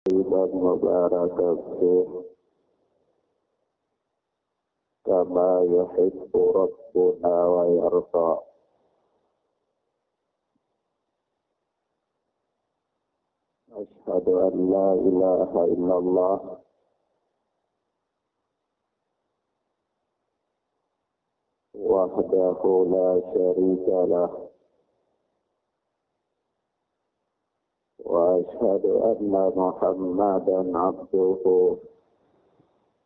dan mubarakatuh kama yuhibbu rabbuna wa yarda. Asyhadu an la ilaha illallah wahdahu la syarika lah wa asyhadu anna Muhammadan abduhu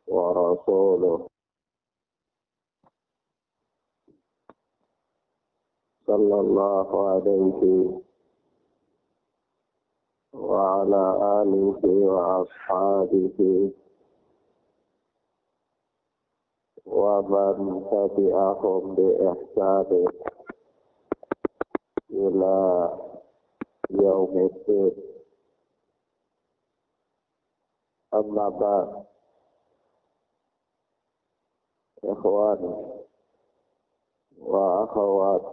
wa rasuluh sallallahu alaihi wa ala alihi wa ashabihi wa man tabi'ahum bi ihsani ila yaumiddin. Amma ba'd, ikhwan wa akhawat,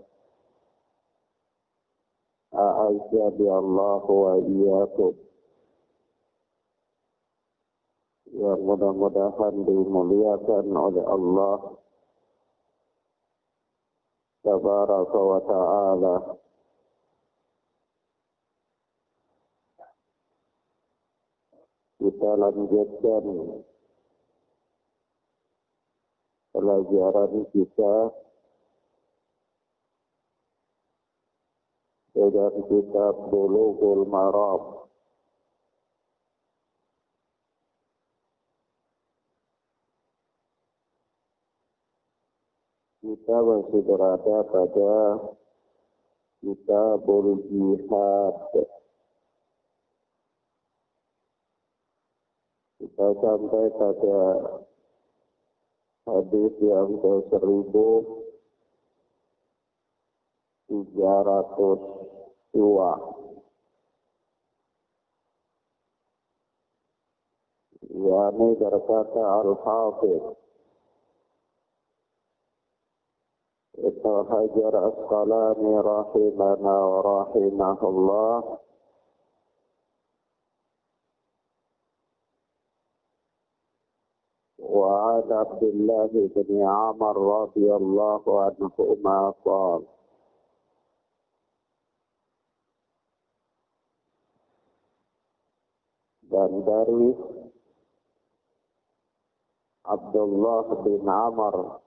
a'azzani Allah wa iyyakum, yang mudah-mudahan dimuliakan oleh Allah Tabaraka wa ta'ala. Kita lanjutkan pelajaran kita dengan kitab Bulughul Maram. Kita masih berada pada Kitabul Jihad. Kita sampai pada hadis yang ke-1302. Yani berkata Al-Hafidh Ibnu Hajar Asqalani rahimana wa rahimahullah, wa an Abdullah bin Amr radhiyallahu anhuma qala, dan dari Abdullah bin Amr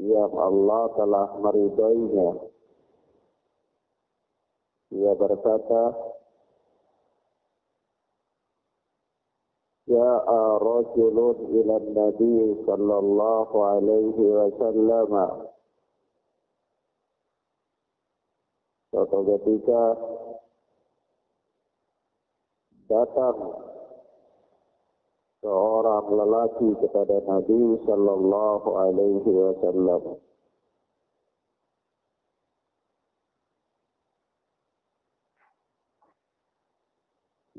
yang Allah telah meridainya, ia berkata, Ja'a rajulun ila Nabi sallallahu alaihi wasallam. Suatu ketika datang seorang lelaki kepada Nabi sallallahu alaihi wasallam.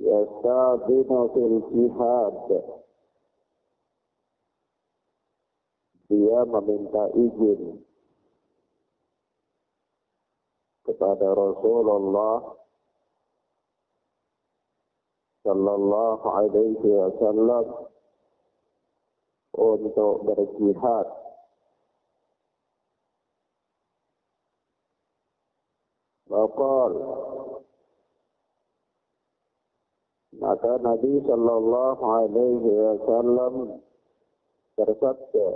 Yasta'dinu fil jihad. Dia meminta izin kepada Rasulullah sallallahu alaihi wasallam untuk berjihad. Maqal, maka Nabi sallallahu alaihi wasallam bersabda,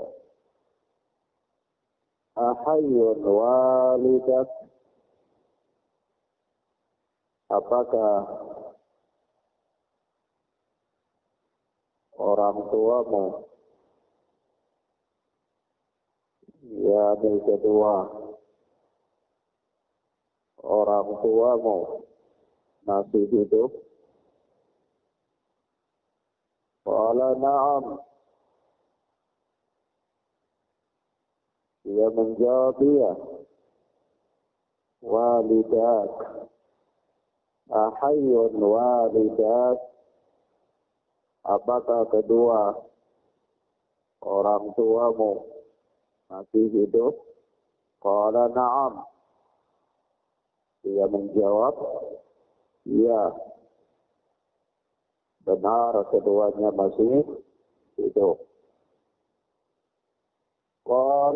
ahayyun walidak, apakah orang tuamu? Ya, kedua, orang tuamu masih hidup? Qala na'am. Dia menjawab, iya. Walidak, ahayyun walidak, apakah kedua orang tuamu masih hidup? Qala na'am. Dia menjawab, Ya, benar keduanya masih hidup. Qal,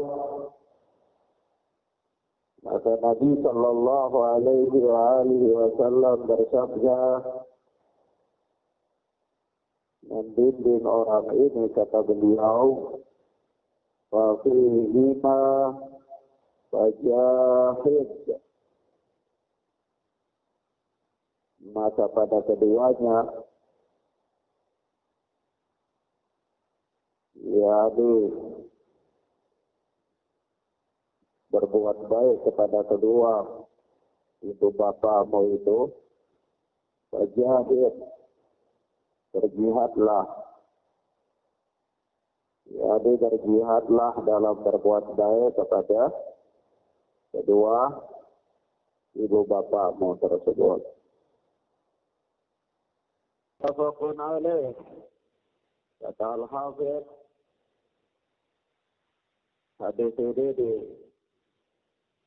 maka Nabi sallallahu alaihi wasallam bersabda, membimbing orang ini, kata beliau, fafihima fajahid, maka pada keduanya yakni berbuat baik kepada kedua ibu bapakmu itu, fajahid, berjihadlah, yakni berjihadlah dalam berbuat baik kepada kedua ibu bapakmu tersebut. Tafaqun alaih, kata Al-Hafidh, hadis ini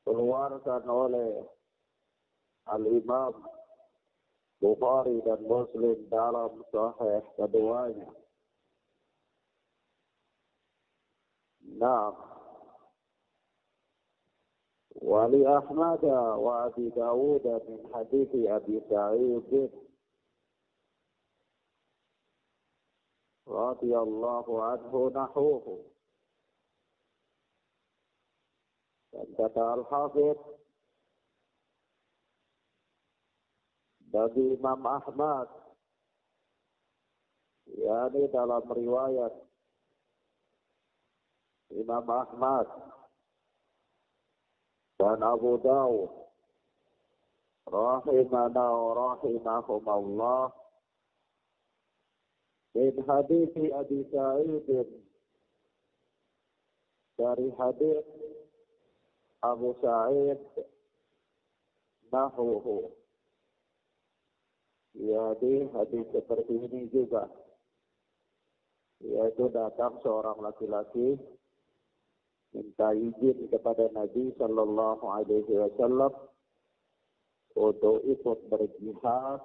dikeluarkan oleh Al-Imam Bukhari dan Muslim dalam Sahih keduanya. Nah, wali Ahmad wa Abi Dawud min hadis Abi Sa'id radhiyallahu anhu nahuhu. Dan kata Al-Hafidh, bagi Imam Ahmad, yakni dalam riwayat Imam Ahmad dan Abu Dawud rahimana wa rahimahumullah, min hadis Abi Sa'id, dari hadis Abu Sa'id nahuhu, jadi hadis seperti ini juga, yaitu datang seorang laki-laki minta izin kepada Nabi sallallahu alaihi wasallam untuk ikut berjihad.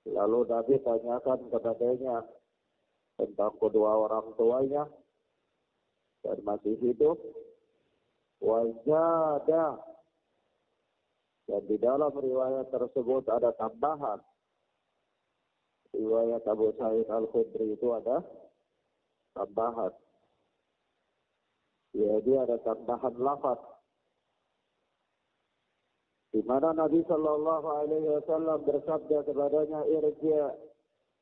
Lalu Nabi tanyakan kepadanya tentang kedua orang tuanya dan masih hidup. Wajada, dan di dalam riwayat tersebut ada tambahan. Riwayat Abu Sa'id Al-Khudri itu ada tambahan. Jadi ada tambahan lafaz di mana Nabi sallallahu alaihi wasallam bersabda kepadanya, irji'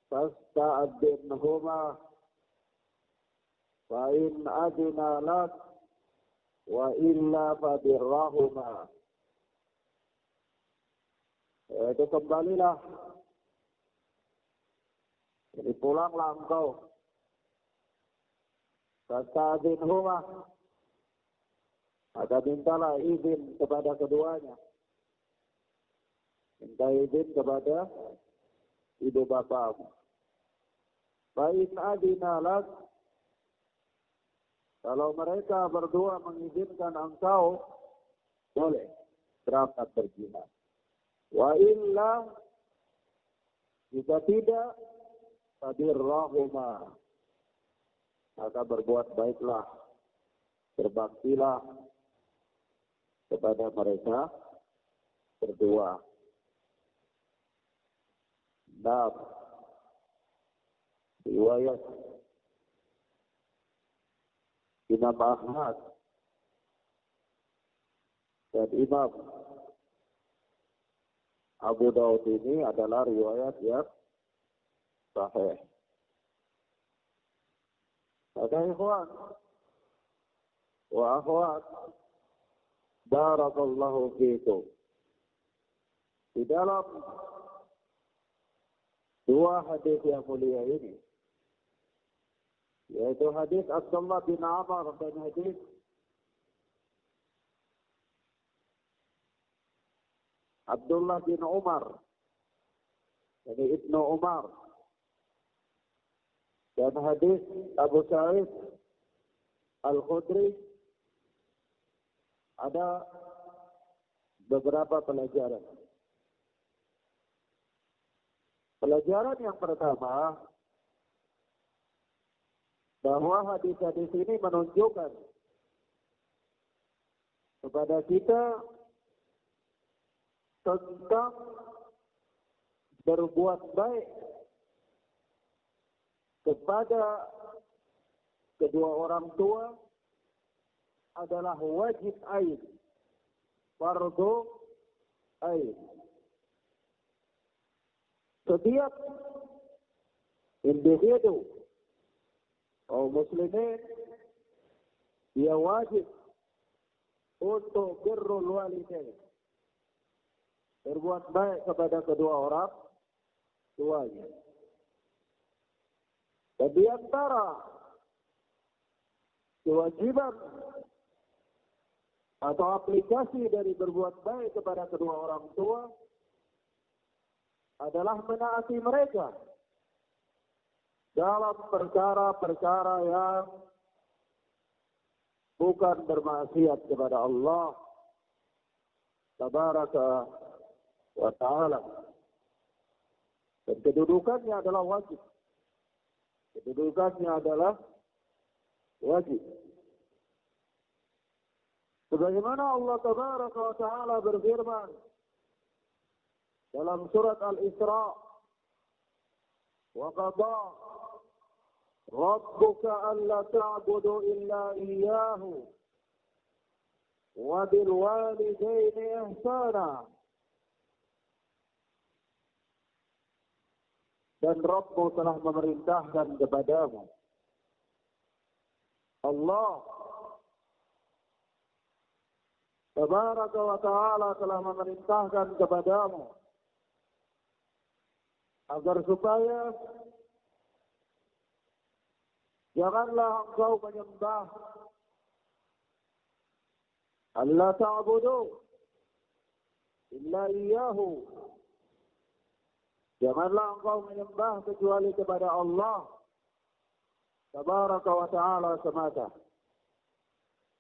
fasta'dinhuma fa in adina lak wa illa fabirrahuma. Itu kembalilah, jadi pulanglah engkau, fasta'dinhuma, maka mintalah izin kepada keduanya, minta izin kepada ibu bapakmu. Fa in adina lak, kalau mereka berdua mengizinkan engkau, boleh berangkat berjihad. Wa illa, jika tidak, fabirrahuma, maka berbuat baiklah, berbaktilah kepada mereka berdua. Nah, riwayat Imam Ahmad dan Imam Abu Dawud ini adalah riwayat yang sahih. Maka ikhwan wa akhwat, barakallahu fiikum, di dalam dua hadis yang mulia ini, yaitu hadis Abdullah bin Amr dan hadis Abdullah bin Umar, jadi Ibnu Umar, dan hadis Abu Sa'id Al-Khudri, ada beberapa pelajaran. Pelajaran yang pertama, bahwa hadis-hadis ini menunjukkan kepada kita tentang berbuat baik kepada kedua orang tua adalah wajib ain, fardu ain. Setiap individu kaum muslimin dia wajib untuk birrul walidain, berbuat baik kepada kedua orang tuanya. Dan di antara kewajiban atau aplikasi dari berbuat baik kepada kedua orang tua adalah menaati mereka dalam perkara-perkara yang bukan bermaksiat kepada Allah Tabaraka wa Ta'ala. Dan kedudukannya adalah wajib. Kedudukannya adalah wajib. Sebagaimana Allah Tabaraka wa Ta'ala berfirman dalam surat Al-Isra, wa qada rabbuka alla ta'budu illa iyyahu wa bil walidayni ihsana. Dan Rabbmu telah memerintahkan kepadamu, Allah Tabaraka wa Ta'ala telah memerintahkan kepadamu agar supaya janganlah engkau menyembah, alla ta'budu illa iyyahu, janganlah engkau menyembah kecuali kepada Allah Tabaraka wa Ta'ala semata.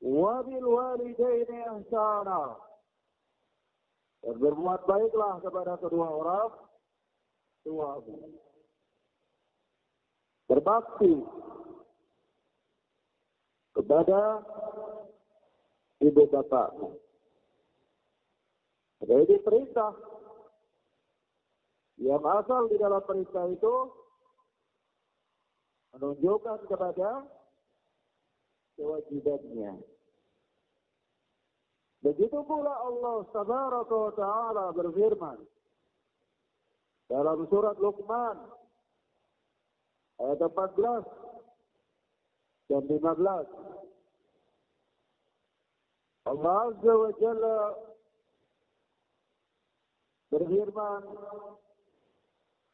Wa bil walidaini ihsana, dan berbuat baiklah kepada kedua orang tuamu. Berbakti kepada ibu bapakmu. Jadi perintah yang asal di dalam perintah itu menunjukkan kepada kewajibannya. Begitu pula Allah Tabaraka wa Ta'ala berfirman dalam surat Luqman ayat 14 dan 15. Allah Azza wa Jalla berfirman,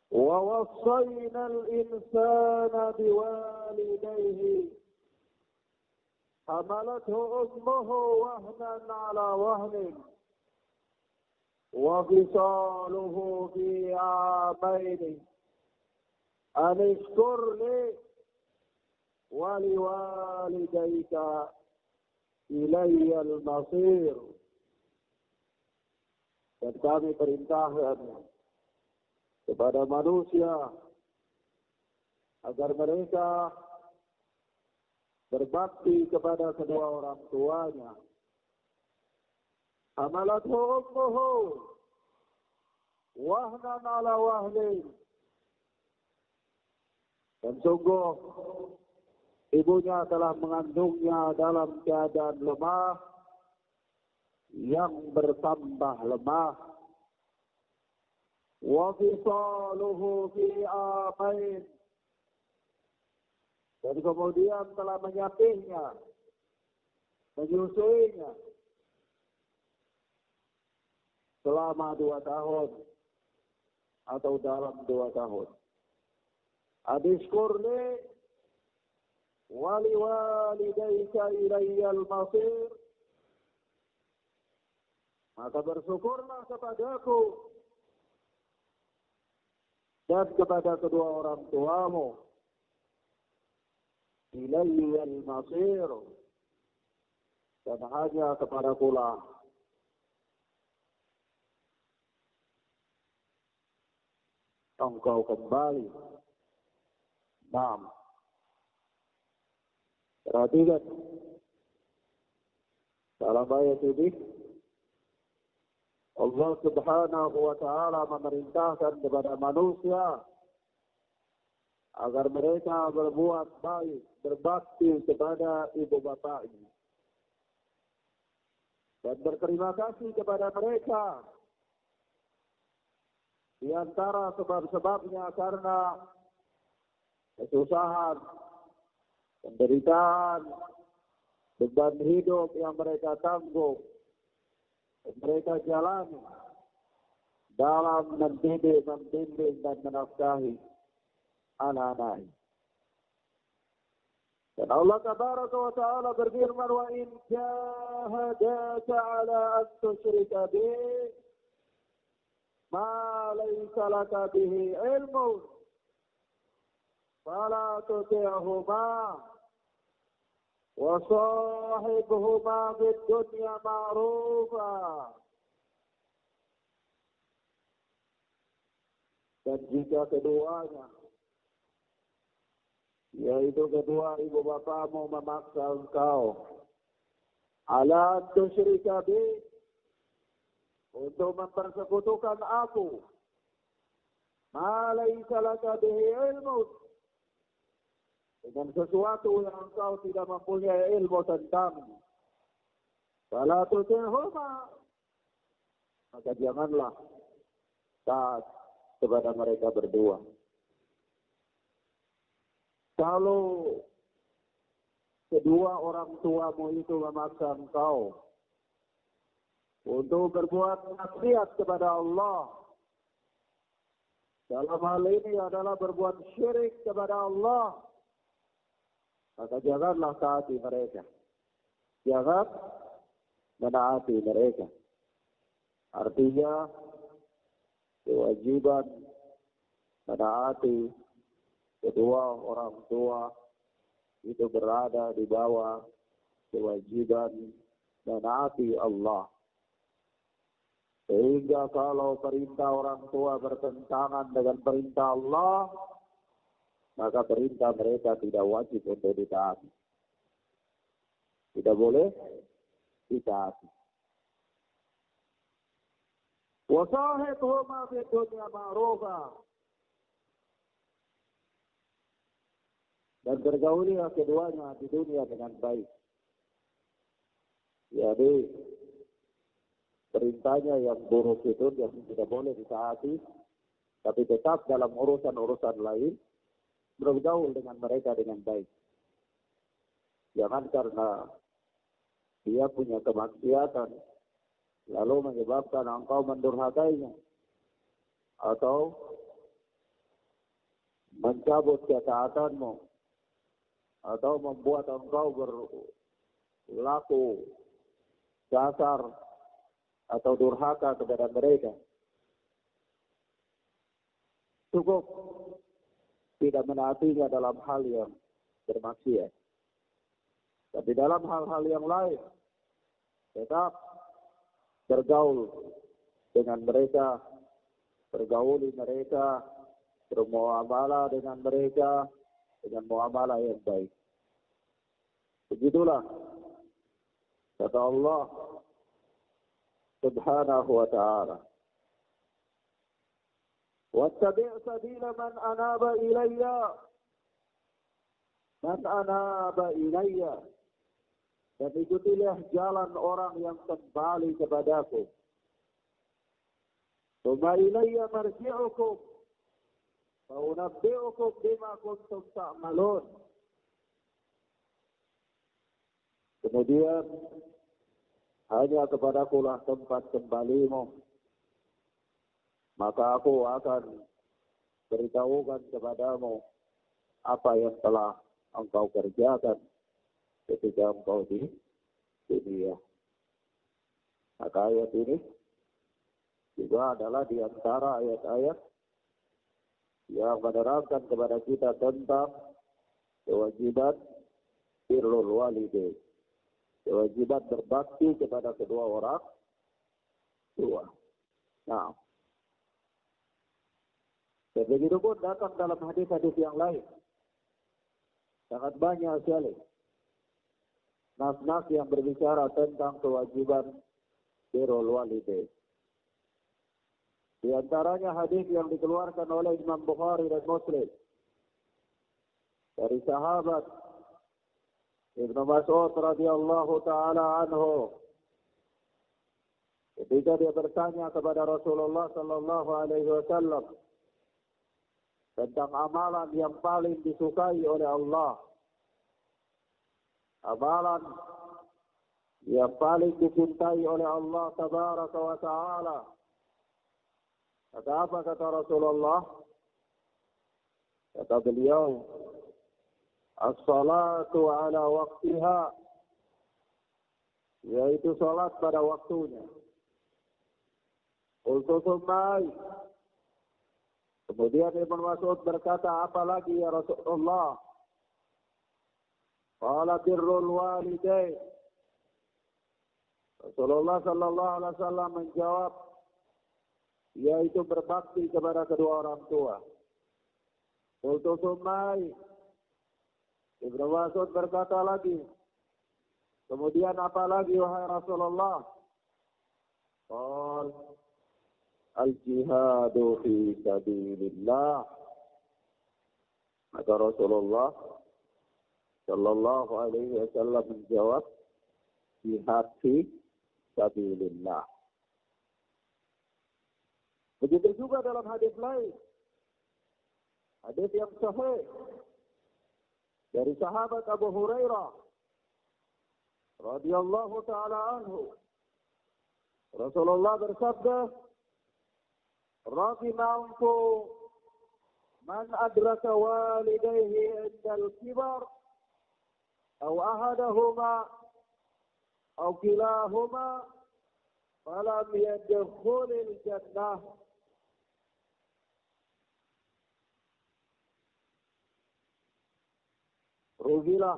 wa wassayna al-insana biwalidayhi حملته أمه وهنا على وهن وفصاله في عامين أن اشكر لي ولوالديك إلي المصير. Dan kami perintahkan kepada manusia agar mereka berbakti kepada kedua orang tuanya. Hamalathu ummuhu wahnan ala wahnin, dan sungguh ibunya telah mengandungnya dalam keadaan lemah yang bertambah lemah. Wa fisaluhu fi amain, dan kemudian telah menyapihnya, menyusuinya selama 2 tahun atau dalam 2 tahun. Adishkurni wali walidayka ilayyal masir, maka bersyukurlah kepadaku dan kepada kedua orang tuamu. Ilayyal masir, dan hanya kepada pula engkau kembali. Naam. Perhatikan dalam ayat ini Allah Subhanahu wa ta'ala memerintahkan kepada manusia agar mereka berbuat baik, berbakti kepada ibu bapaknya dan berterima kasih kepada mereka. Di antara sebab-sebabnya karena kesusahan, penderitaan, beban hidup yang mereka tanggung, mereka jalani dalam mendidik, membimbing dan menafkahi anak-anak. Dan Allah Tabaraka wa Ta'ala berfirman, wa in jahadaka ala an tusyrika bi ma laysa laka bihi ilmun fala tuti'huma wa sahibhuma fid dunya ma'rufa. Dan jika keduanya, yaitu kedua ibu bapamu memaksa engkau ala tusyrika bi, untuk mempersekutukan aku, ma laysa laka bihi ilmun, dengan sesuatu yang engkau tidak mempunyai ilmu tentang, fala tuti'huma, maka janganlah taat kepada mereka berdua. Kalau kedua orang tuamu itu memaksa engkau untuk berbuat maksiat kepada Allah, dalam hal ini adalah berbuat syirik kepada Allah, maka janganlah taati mereka. Jangan menaati mereka. Artinya kewajiban menaati kedua orang tua itu berada di bawah kewajiban menaati Allah. Sehingga kalau perintah orang tua bertentangan dengan perintah Allah, maka perintah mereka tidak wajib untuk ditaati. Tidak boleh ditaati. Wa sahibhuma fid dunya ma'rufa, dan bergaulilah keduanya di dunia dengan baik. Jadi perintahnya yang buruk itu yang tidak boleh ditaati, tapi tetap dalam urusan-urusan lain bergaul dengan mereka dengan baik. Jangan karena dia punya kemaksiatan lalu menyebabkan engkau mendurhakainya atau mencabut ketaatanmu atau membuat engkau berlaku kasar atau durhaka kepada mereka. Cukup tidak menaatinya dalam hal yang bermaksiat. Tapi dalam hal-hal yang lain, tetap bergaul dengan mereka, bergauli mereka, bermuamalah dengan mereka, dengan muamalah yang baik. Begitulah kata Allah Subhanahu wa ta'ala. Wattabi' sabila man anaba ilayya. Man anaba ilayya. Dan ikutilah jalan orang yang kembali kepadaku. Tsumma ilayya marji'ukum. Fa'unabbi'ukum bima kuntum ta'malun. Kemudian hanya kepadakulah tempat kembalimu, maka aku akan beritahukan kepadamu apa yang telah engkau kerjakan ketika engkau di dunia. Maka ayat ini juga adalah di antara ayat-ayat yang menerangkan kepada kita tentang kewajiban birrul walidain, kewajiban berbakti kepada kedua orang tua. Nah, Begitu pun datang dalam hadis-hadis yang lain. Sangat banyak sekali nas-nas yang berbicara tentang kewajiban birrul walidain. Di antaranya hadis yang dikeluarkan oleh Imam Bukhari dan Muslim dari sahabat Ibnu Mas'ud radhiyallahu taala anhu, ketika dia bertanya kepada Rasulullah sallallahu alaihi wasallam tentang amalan yang paling disukai oleh Allah, amalan yang paling dicintai oleh Allah tabaraka wa taala. Kata apa kata Rasulullah? Kata beliau, as-salatu ala waqtiha, yaitu salat pada waktunya. Qultu tsumma, kemudian Ibnu Mas'ud berkata, apalagi ya Rasulullah? Qala birrul walidain. Rasulullah sallallahu alaihi wasallam menjawab, yaitu berbakti kepada kedua orang tua. Qultu tsumma, Ibnu Mas'ud berkata lagi, kemudian apa lagi wahai Rasulullah? Qal al-jihadu fi sabilillah. Maka Rasulullah sallallahu alaihi wasallam menjawab, jihad fi sabilillah. Begitu juga dalam hadis lain, hadis yang sahih dari sahabat Abu Hurairah radhiyallahu taala anhu, Rasulullah bersabda, rahimallahu man adraka walidayhi indal kibar aw ahadahuma aw kilahuma falam yadkhulil jannah. Rugilah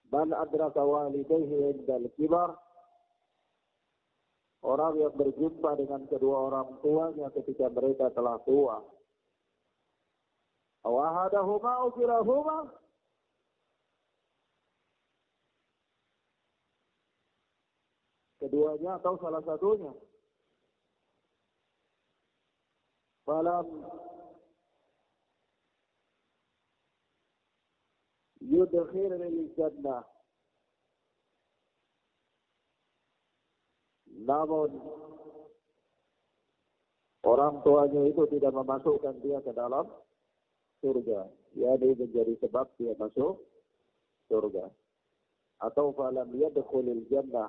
man adraka walidayhi indal kibar, orang yang berjumpa dengan kedua orang tuanya ketika mereka telah tua. Aw ahadahuma aw kilahuma, keduanya atau salah satunya. Falam yudkhilul jannah, namun orang tuanya itu tidak memasukkan dia ke dalam surga, yakni menjadi sebab dia masuk surga. Atau falam yadkhulul jannah,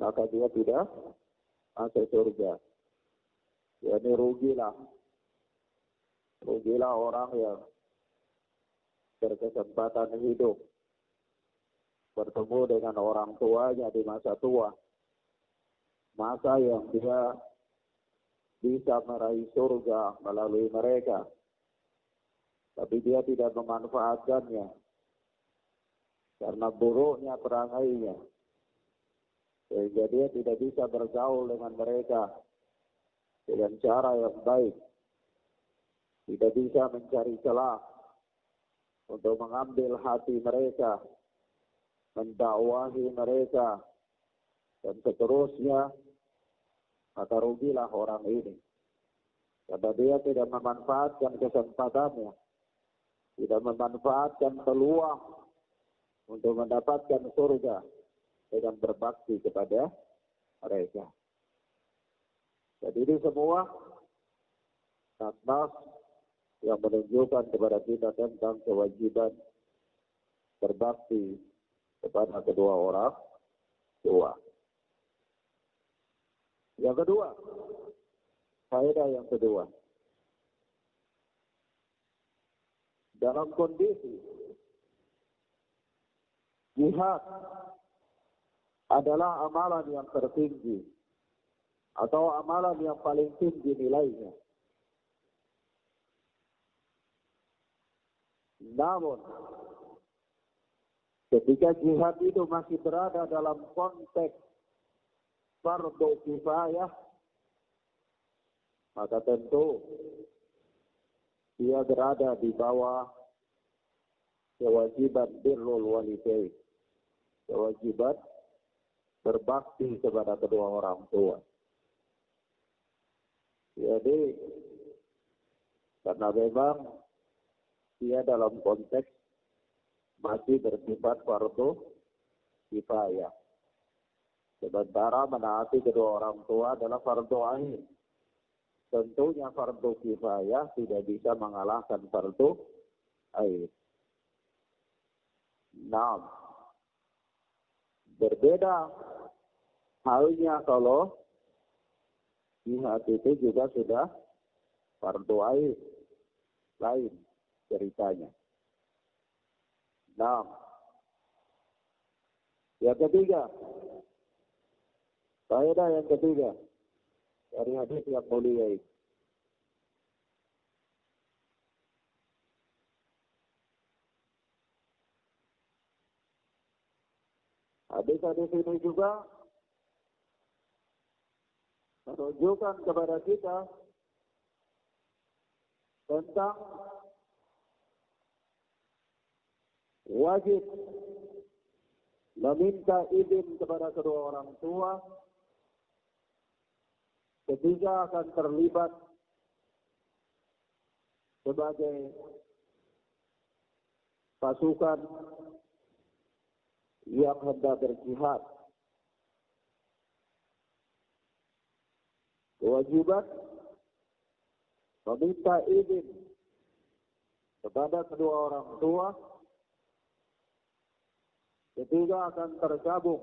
maka dia tidak masuk surga. Yakni rugilah orang yang berkesempatan hidup bertemu dengan orang tuanya di masa tua, masa yang dia bisa meraih surga melalui mereka, tapi dia tidak memanfaatkannya karena buruknya perangainya, sehingga dia tidak bisa bergaul dengan mereka dengan cara yang baik, tidak bisa mencari celah untuk mengambil hati mereka, mendakwahi mereka, dan seterusnya. Maka rugilah orang ini, karena dia tidak memanfaatkan kesempatannya, tidak memanfaatkan peluang untuk mendapatkan surga dengan berbakti kepada mereka. Jadi ini semua nas-nas yang menunjukkan kepada kita tentang kewajiban berbakti kepada kedua orang tua. Yang kedua, faedah yang kedua, dalam kondisi jihad adalah amalan yang tertinggi atau amalan yang paling tinggi nilainya. Namun, ketika jihad itu masih berada dalam konteks fardu kifayah, maka tentu dia berada di bawah kewajiban birrul walidain, kewajiban berbakti kepada kedua orang tua. Jadi karena memang dia dalam konteks masih bersifat fardu kifayah. Sementara menaati kedua orang tua adalah fardu ain. Tentunya fardu kifayah tidak bisa mengalahkan fardu ain. Nah, berbeda halnya kalau jihad itu juga sudah fardu ain, lain ceritanya. Nah, yang ketiga, faedah yang ketiga dari hadis yang mulia ini. Hadis-hadis ini juga menunjukkan kepada kita tentang wajib meminta izin kepada kedua orang tua ketika akan terlibat sebagai pasukan yang hendak berjihad. Kewajiban meminta izin kepada kedua orang tua ketika akan tergabung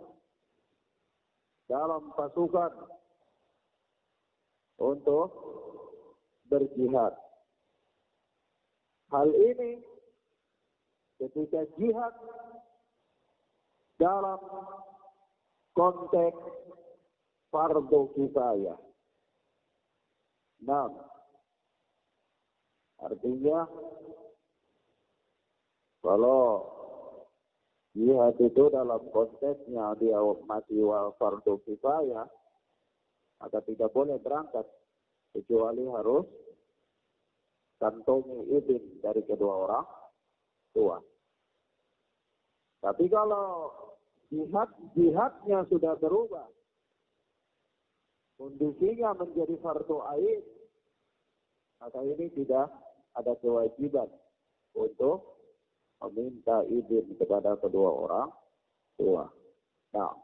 dalam pasukan untuk berjihad. Hal ini ketika jihad dalam konteks fardu kifayah. Nah, artinya kalau jihad itu dalam konteksnya dia masih fardu kifayah, maka tidak boleh berangkat kecuali harus kantongi izin dari kedua orang tua. Tapi kalau jihadnya sudah berubah, kondisinya menjadi fardu ain, maka ini tidak ada kewajiban untuk meminta izin kepada kedua orang tua. Nah,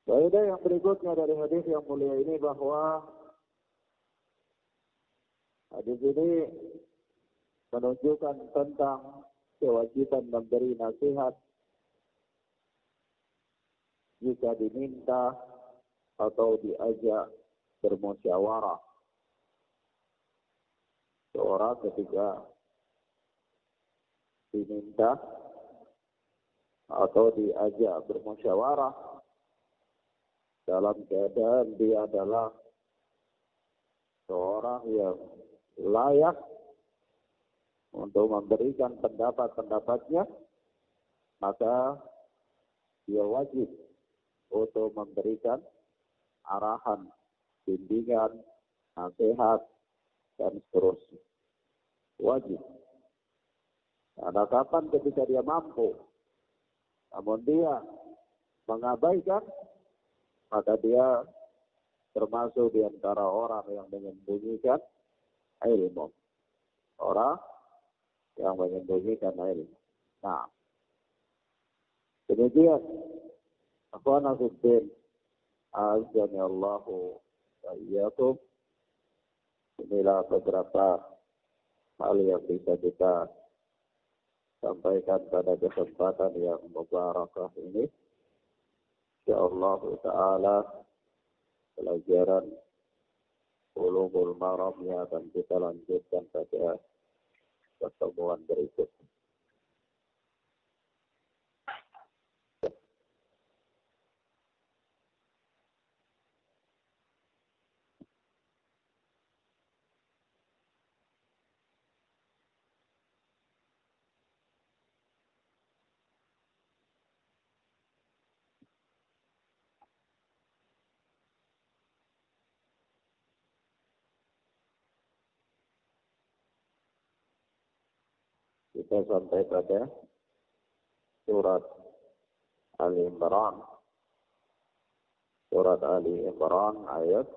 faedah yang berikutnya dari hadis yang mulia ini bahwa hadis ini menunjukkan tentang kewajiban memberi nasihat jika diminta atau diajak bermusyawarah. Seorang ketika diminta atau diajak bermusyawarah dalam keadaan dia adalah seorang yang layak untuk memberikan pendapat-pendapatnya, maka dia wajib untuk memberikan arahan, bimbingan, nasihat, dan seterusnya. Wajib. Karena kapan ketika dia mampu, namun dia mengabaikan, maka dia termasuk di antara orang yang menyembunyikan ilmu. Orang yang menyembunyikan ilmu. Nah, demikian. Akhwana fiddin, azani Allahu wa iyyakum. Inilah beberapa hal yang bisa kita sampaikan pada kesempatan yang mubarakah ini. Insyaallah ta'ala pelajaran Ulumul Maram yang akan kita lanjutkan pada pertemuan berikutnya. kita sampai pada surat Ali Imran. Surat Ali Imran ayat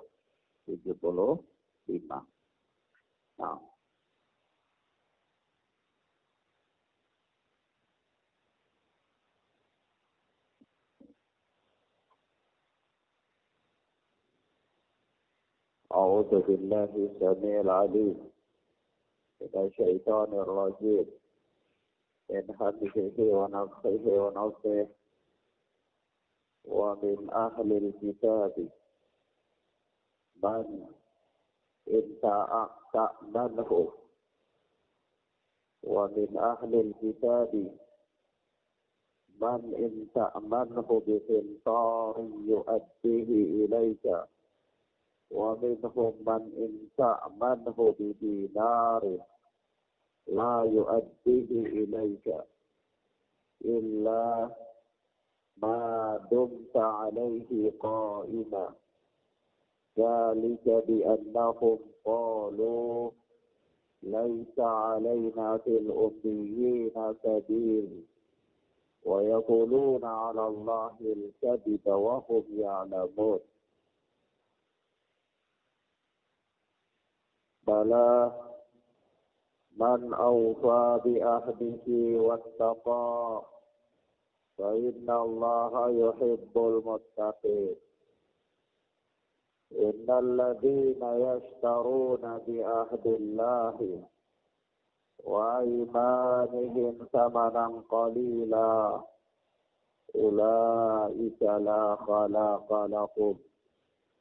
75. Nah. أعوذ بالله السميع العليم من الشيطان الرجيم من همزه ونفخه ونفخه ومن أهل الكتاب من إن تأمنه ومن أهل الكتاب من إن تأمنه بقنطار يؤديه إليك ومنهم من إن تأمنه بدينار لا يؤديه إليك إلا ما دمت عليه قائما ذلك بأنهم قالوا ليس علينا في الأميين سبيل ويقولون على الله الكذب وهم يعلمون بلى من أوفى بعهده واتقى فإن الله يحب المتقين إن الذين يشترون بعهد الله وأيمانهم ثمنا قليلا أولئك لا خلاق لهم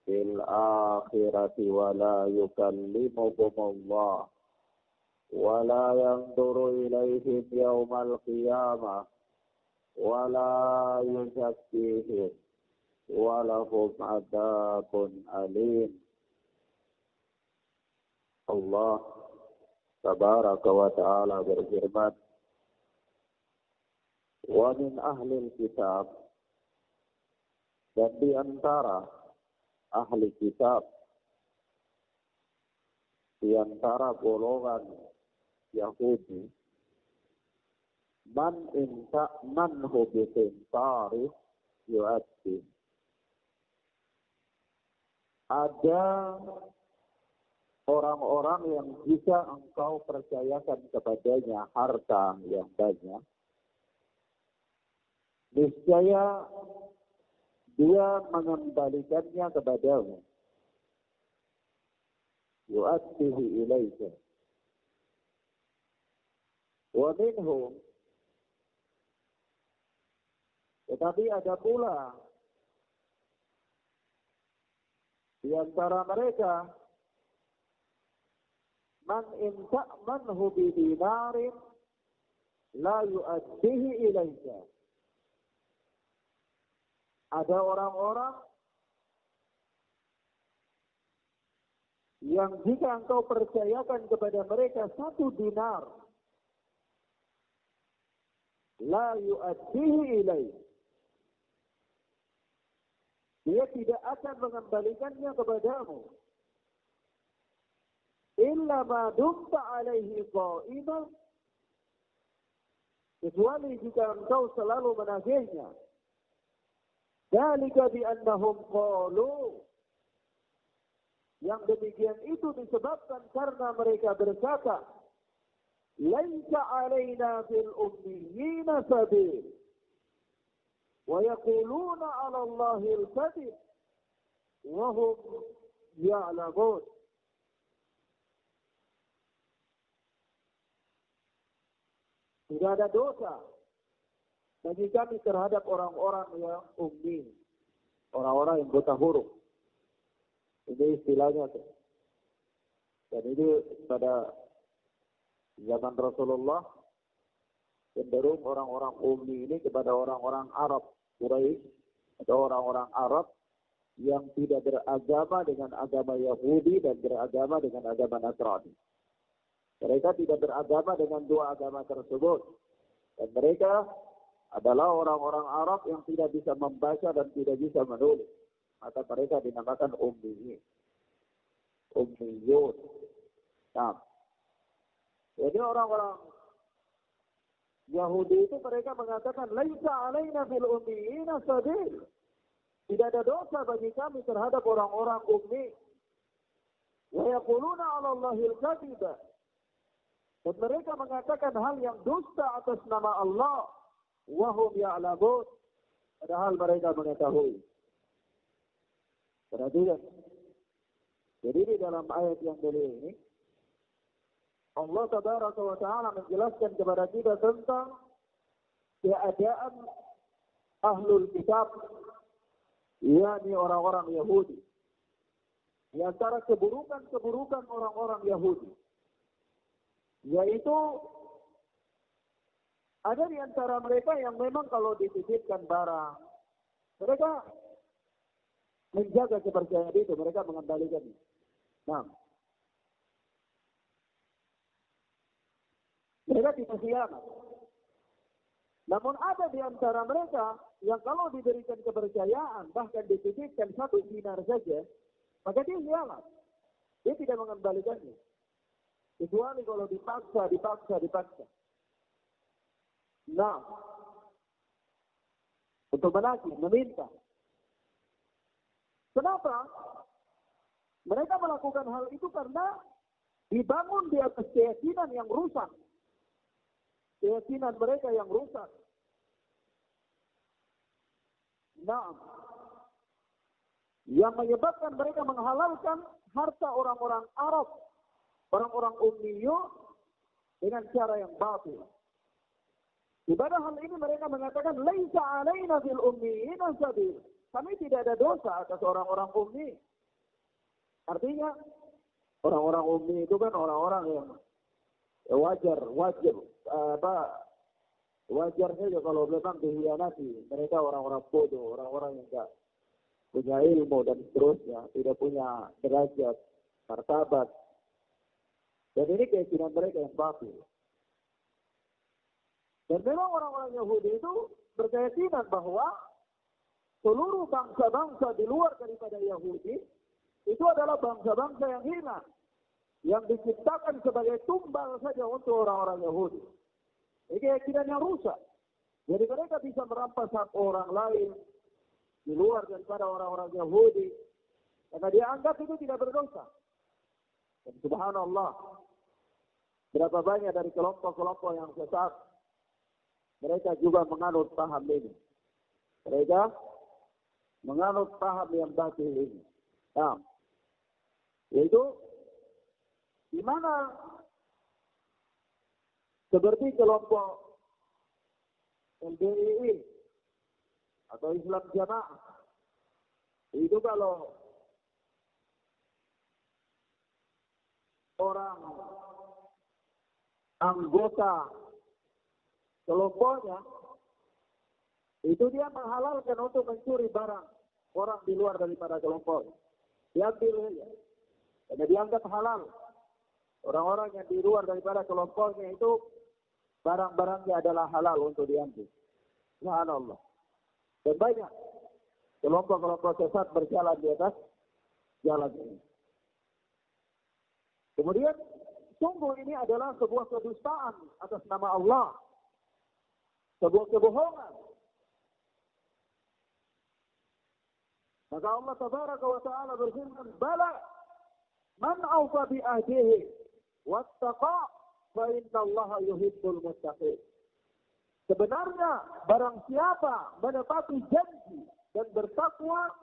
في الآخرة ولا يكلمهم الله ولا ينظر إليهم يوم القيامة ولا يزكيهم ولهم عذاب أليم. Allah tabaraka wa ta'ala berfirman, wa min ahlil kitab, dan di antara ahli kitab, di antara golongan Yahudi, man inta manhu bitintari yu'addi. Ada orang-orang yang bisa engkau percayakan kepadanya harta yang banyak, niscaya dia mengembalikannya kepadamu. Yu'addihi ilaika. Wa minhum, tetapi ada pula di antara mereka man in ta'manhu bi dinarin la yu'addihi ilaika. Ada orang-orang yang jika engkau percayakan kepada mereka 1 dinar, la yu'addihi ilaika, dia tidak akan mengembalikannya kepadamu. Illa ma dumta alaihi qa'ima, kecuali jika engkau selalu menagihnya. Dzalika bi annahum qalu, yang demikian itu disebabkan karena mereka berkata, laisa alaina fil ummiyina sabil wa yaquluna 'ala Allahi al-kadhib wa hum ya'lamun. Tidak ada dosa bagi kami terhadap orang-orang yang ummi, orang-orang yang buta huruf. Ini istilahnya. Dan ini pada zaman Rasulullah cenderung orang-orang ummi ini kepada orang-orang Arab Quraisy atau orang-orang Arab yang tidak beragama dengan agama Yahudi dan beragama dengan agama Nasrani. Mereka tidak beragama dengan 2 agama tersebut. Dan mereka adalah orang-orang Arab yang tidak bisa membaca dan tidak bisa menulis. Maka mereka dinamakan ummiyin. Ummiyun. Nah, jadi orang-orang Yahudi itu mereka mengatakan, laisa alaina fil ummiyina sabil. Tidak ada dosa bagi kami terhadap orang-orang ummi. Wa yaquluna 'ala Allahil kadhiba. Dan mereka mengatakan hal yang dusta atas nama Allah. Wa hum ya'lamun. Padahal mereka mengetahui. Perhatikan. Jadi di dalam ayat yang mulia ini, Allah Tabaraka wa Ta'ala menjelaskan kepada kita tentang keadaan ahlul kitab, yakni orang-orang Yahudi. Di antara keburukan-keburukan orang-orang Yahudi, yaitu ada di antara mereka yang memang kalau dititipkan barang, mereka menjaga kepercayaan itu, mereka mengembalikannya. Nah, mereka tidak khianat. Namun ada di antara mereka yang kalau diberikan kepercayaan, bahkan dititipkan 1 dinar saja, maka dia khianat. Dia tidak mengembalikannya. Kecuali kalau dipaksa. Nah, untuk menagih, meminta. Kenapa? Mereka melakukan hal itu karena dibangun di atas keyakinan yang rusak. Keyakinan mereka yang rusak. Nah, yang menyebabkan mereka menghalalkan harta orang-orang Arab, orang-orang Ummiyu dengan cara yang batil. Pada hal ini mereka mengatakan, laisa alaina fil ummiyina sabil. Kami tidak ada dosa atas orang-orang ummi. Artinya, orang-orang ummi itu kan orang-orang yang wajar saja kalau memang dikhianati. Mereka orang-orang bodoh, orang-orang yang tidak punya ilmu dan seterusnya, tidak punya derajat, martabat. Dan ini keyakinan mereka yang batil. Dan memang orang-orang Yahudi itu berkeyakinan bahwa seluruh bangsa-bangsa di luar daripada Yahudi itu adalah bangsa-bangsa yang hina, yang diciptakan sebagai tumbal saja untuk orang-orang Yahudi. Ini keyakinan yang rusak. Jadi mereka bisa merampas hak orang lain di luar daripada orang-orang Yahudi, karena dia anggap itu tidak berdosa. Dan subhanallah, berapa banyak dari kelompok-kelompok yang sesat, mereka juga menganut paham ini. Mereka menganut paham yang batil ini. Nah, yaitu di mana seperti kelompok LDII atau Islam Jamaah, itu kalau orang anggota kelompoknya itu dia menghalalkan untuk mencuri barang orang di luar daripada kelompok. Diambil saja. Karena dianggap halal. Orang-orang yang di luar daripada kelompoknya itu barang-barangnya adalah halal untuk diambil. Subhanallah. Dan banyak kelompok-kelompok sesat berjalan di atas jalan ini. Kemudian, sungguh ini adalah sebuah kedustaan atas nama Allah. Sebuah kebohongan. Maka Allah Tabaraka wa Ta'ala berfirman, Bala man awfa bi ahdihi wattaqa fa innallaha yuhibbul muttaqin. Sebenarnya barang siapa menepati janji dan bertakwa,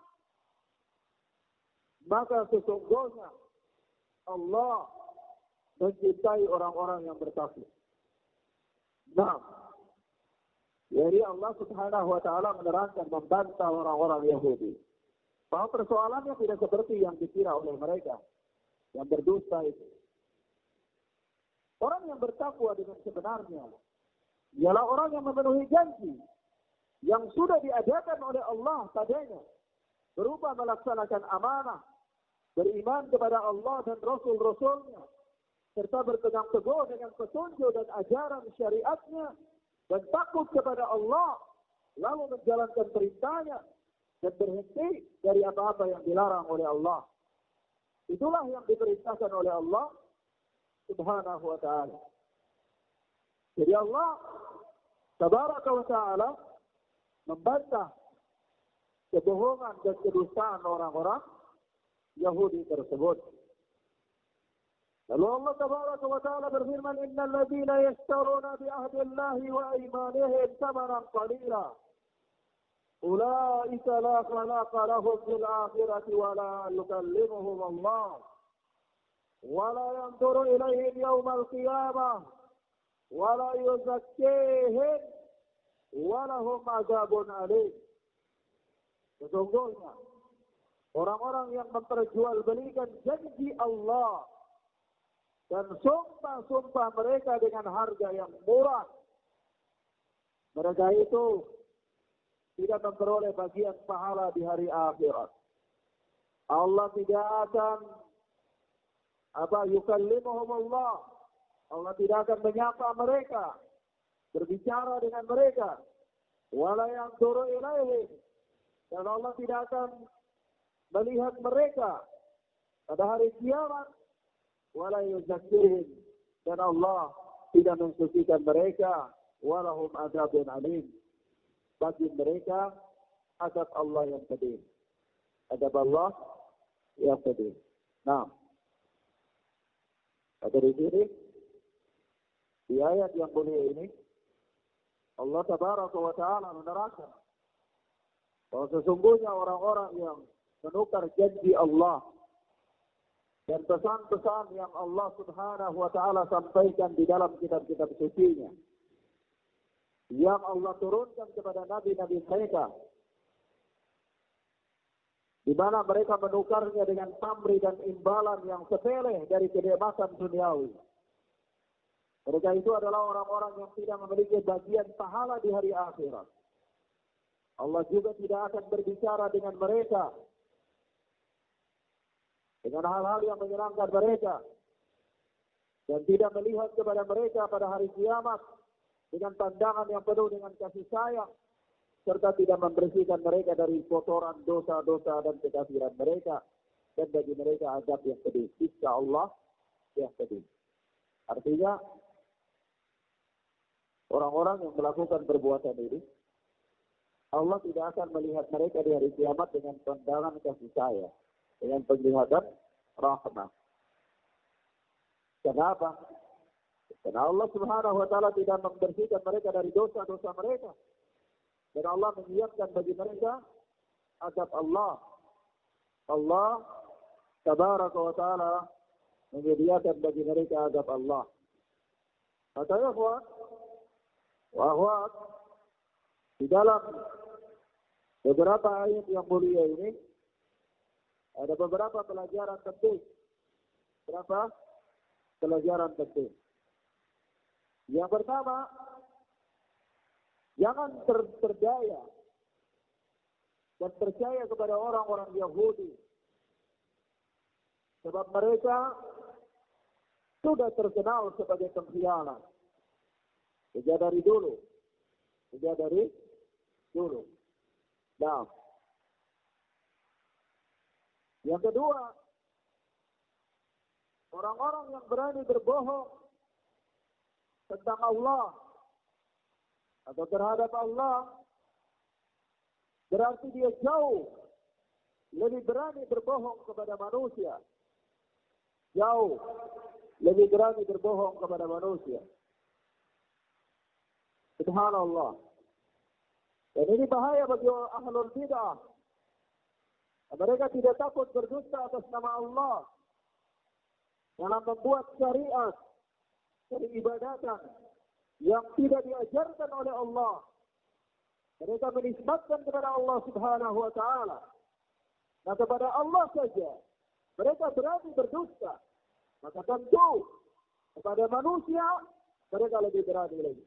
maka sesungguhnya Allah mencintai orang-orang yang bertakwa. Nah, jadi Allah Subhanahu wa Ta'ala menerangkan, membantah orang-orang Yahudi bahwa persoalannya tidak seperti yang dikira oleh mereka yang berdusta itu. Orang yang bertakwa dengan sebenarnya ialah orang yang memenuhi janji yang sudah diadakan oleh Allah padanya, berupa melaksanakan amanah, beriman kepada Allah dan Rasul-Rasulnya, serta berpegang teguh dengan petunjuk dan ajaran syariatnya, dan takut kepada Allah, lalu menjalankan perintahnya, dan berhenti dari apa-apa yang dilarang oleh Allah. Itulah yang diperintahkan oleh Allah Subhanahu wa Ta'ala. Jadi Allah Tabaraka wa ta'ala membantah kebohongan dan kedustaan orang-orang Yahudi tersebut. Lalu Allah Tabaraka wa ta'ala berfirman, innal ladzina yashtaruna bi ahdillahi wa aymanihim thamanan qalila ulaika la khalaqa lahum fil akhirati wa la yukallimuhum Allah wa la yanzuru ilaihim yawmal qiyamah wa la yuzakkihim wa lahum adzabun alim. Sesungguhnya orang-orang yang memperjualbelikan janji Allah dan sumpah-sumpah mereka dengan harga yang murah, mereka itu tidak memperoleh bagian pahala di hari akhirat. Allah tidak akan yukallimuhum Allah. Allah tidak akan menyapa mereka, berbicara dengan mereka. Wala yanzuru ilaihim, dan Allah tidak akan melihat mereka pada hari kiamat. Wala yuzakkihim, dan Allah tidak mensucikan mereka. Walahum adzabun alim, bagi mereka azab Allah yang pedih. Azab Allah yang pedih. Nah, pada di sini di ayat yang mulia ini Allah Tabaraka wa ta'ala menerangkan bahwa sesungguhnya orang-orang yang menukar janji Allah dan pesan-pesan yang Allah Subhanahu wa ta'ala sampaikan di dalam kitab-kitab sucinya, yang Allah turunkan kepada nabi-nabi mereka, di mana mereka menukarnya dengan pamrih dan imbalan yang sepele dari kenikmatan duniawi. Mereka itu adalah orang-orang yang tidak memiliki bagian pahala di hari akhirat. Allah juga tidak akan berbicara dengan mereka dengan hal-hal yang menyenangkan mereka, dan tidak melihat kepada mereka pada hari kiamat dengan pandangan yang penuh dengan kasih sayang, serta tidak membersihkan mereka dari kotoran dosa-dosa dan kekafiran mereka, dan bagi mereka azab yang pedih, siksa Allah yang pedih. Artinya orang-orang yang melakukan perbuatan ini, Allah tidak akan melihat mereka di hari kiamat dengan pandangan kasih sayang, dengan penglihatan rahmah. Kenapa? Karena Allah Subhanahu wa ta'ala tidak membersihkan mereka dari dosa-dosa mereka. Dan Allah menyiapkan bagi mereka azab Allah. Allah Tabaraka wa ta'ala menyediakan bagi mereka azab Allah. Maka ya ikhwan wa akhwat, di dalam beberapa ayat yang mulia ini ada beberapa pelajaran penting. Berapa pelajaran penting? Yang pertama, jangan terdaya dan percaya kepada orang-orang Yahudi, sebab mereka sudah terkenal sebagai pengkhianat sejak dari dulu. Nah, yang kedua, orang-orang yang berani berbohong tentang Allah atau terhadap Allah, berarti dia jauh lebih berani berbohong kepada manusia. Jauh lebih berani berbohong kepada manusia. Subhanallah. Dan ini bahaya bagi ahlul bid'ah. Mereka tidak takut berdusta atas nama Allah dalam membuat syariat dari ibadatan yang tidak diajarkan oleh Allah. Mereka menisbatkan kepada Allah Subhanahu wa ta'ala. Nah, kepada Allah saja mereka berani berdusta. Maka tentu kepada manusia mereka lebih berani lagi.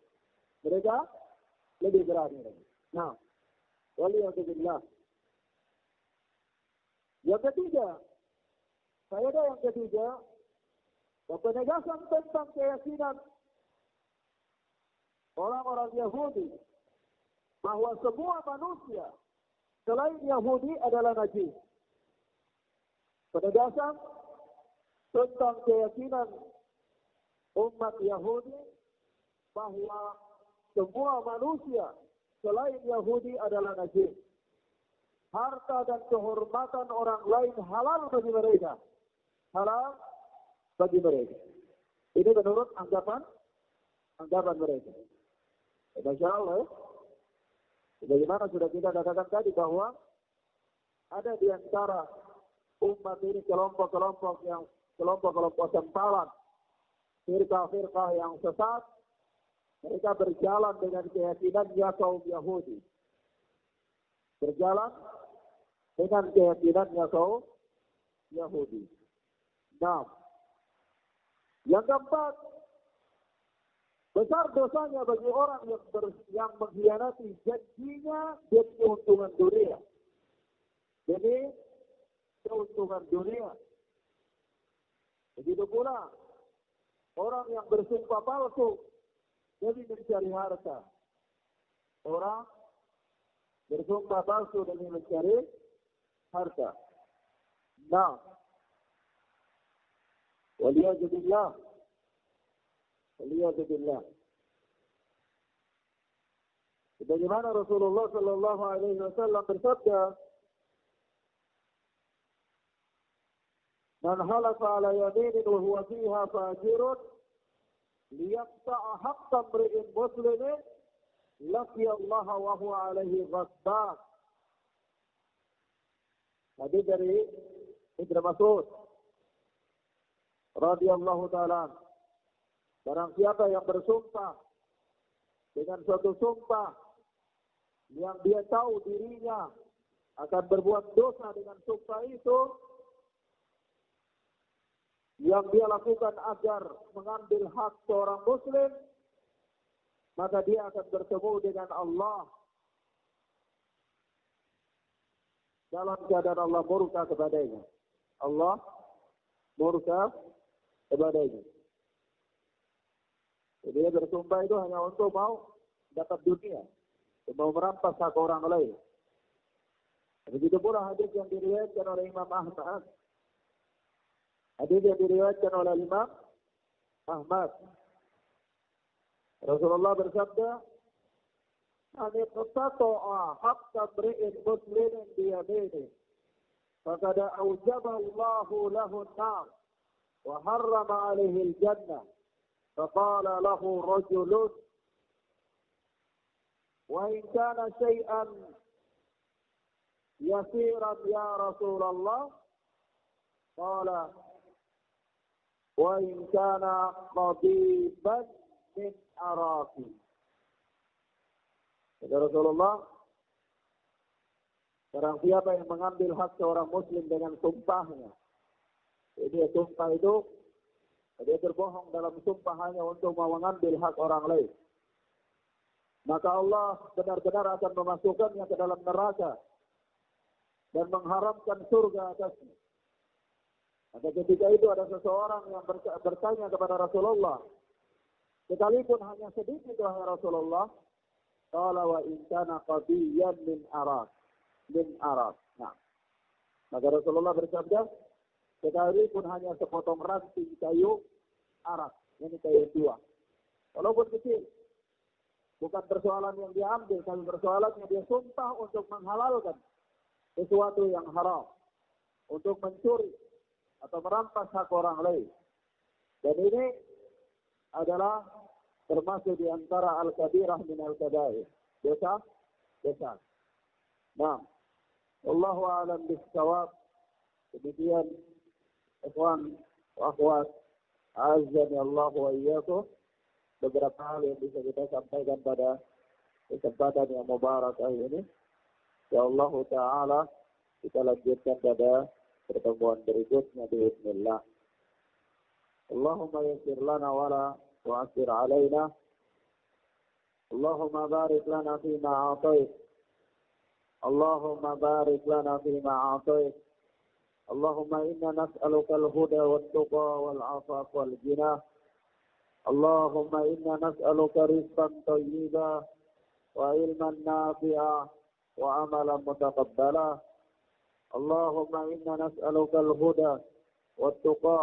Nah, waliyadzubillah. Yang ketiga, faedah yang ketiga, penegasan tentang keyakinan orang-orang Yahudi bahwa semua manusia selain Yahudi adalah najis. Penegasan tentang keyakinan umat Yahudi bahwa semua manusia selain Yahudi adalah najis. Harta dan kehormatan orang lain halal bagi mereka. Halal bagi mereka. Ini menurut anggapan mereka. Masya Allah. Bagaimana sudah kita katakan tadi bahwa ada di antara umat ini kelompok-kelompok sempalan, firqah-firqah yang sesat. Mereka berjalan dengan keyakinannya kaum Yahudi. Berjalan dengan keyakinannya kaum Yahudi. Nah, yang keempat, besar dosanya bagi orang yang mengkhianati janjinya demi keuntungan dunia. Jadi keuntungan dunia. Begitu pula orang yang bersumpah palsu demi mencari harta. Orang bersumpah palsu demi mencari harta. Nah, waliyadzubillah. Sebagaimana Rasulullah sallallahu alaihi wasallam bersabda, "Man halafa ala yaminin wa huwa fiha fajirun liyaqta'a haqqa imri'in muslimin laqiya Allah wa huwa alaihi ghadban." Hadis dari Ibnu Mas'ud radhiyallahu ta'ala, barang siapa yang bersumpah dengan suatu sumpah yang dia tahu dirinya akan berbuat dosa dengan sumpah itu, yang dia lakukan agar mengambil hak seorang muslim, maka dia akan bertemu dengan Allah dalam keadaan Allah murka kepadanya. Allah murka kepadanya. Jadi dia bersumpah itu hanya untuk mau dapat dunia, mau merampas hak orang lain. Begitu pula hadis yang diriwayatkan oleh Imam Ahmad. Hadis yang diriwayatkan oleh Imam Ahmad. Rasulullah bersabda, "Man iqtata'a haqqa imri'in muslimin bi yaminihi, faqad awjaba Allahu lahu an-nar wa harrama 'alaihi al-jannah." فقال له رجل وإن كان شيئا يسيرا يا رسول الله قال وإن كان قضيبا من عراق. Kata Rasulullah, barang siapa yang mengambil hak seorang muslim dengan sumpahnya, jadi sumpah itu dia berbohong dalam sumpah hanya untuk mau mengambil hak orang lain, maka Allah benar-benar akan memasukkannya ke dalam neraka dan mengharamkan surga atasnya. Maka ketika itu ada seseorang yang bertanya kepada Rasulullah, sekalipun hanya sedikit wahai Rasulullah, qala wa in kana qadiyan min araq. Nah, maka Rasulullah bersabda, sekalipun hanya sepotong ranting kayu arak, ini kayu tua, walaupun kecil, bukan persoalan yang diambil, tapi persoalannya dia sumpah untuk menghalalkan sesuatu yang haram, untuk mencuri atau merampas hak orang lain. Dan ini adalah termasuk di antara al-kabirah min al-kabair, dosa. Nah, wallahu a'lam bis-shawab. Demikian ikhwan wa akhwat, azza Allah wa iyyakum, beberapa hal yang bisa kita sampaikan pada kesempatan yang mubarakah ini. Ya Allah Ta'ala, kita lanjutkan pada pertemuan berikutnya bismillah. Allahumma yassir lana wa la tu'assir alaina. Allahumma barik lana fima a'tait. Allahumma barik lana fima a'tait. اللهم إنا نسألك الهدى والتقى والعفاف والغنى. اللهم إنا نسألك رزقا طيبا وعلما نافعا وعملا متقبلا. اللهم إنا نسألك الهدى والتقى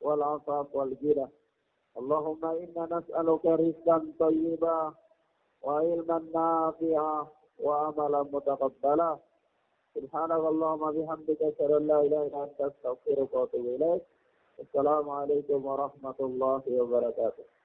والعفاف والغنى. اللهم إنا نسألك رزقا طيبا وعلما نافعا وعملا متقبلا. سبحانك اللهم وبحمدك أشهد أن لا إله إلا أنت أستغفرك وأتوب إليك. السلام عليكم ورحمة الله وبركاته.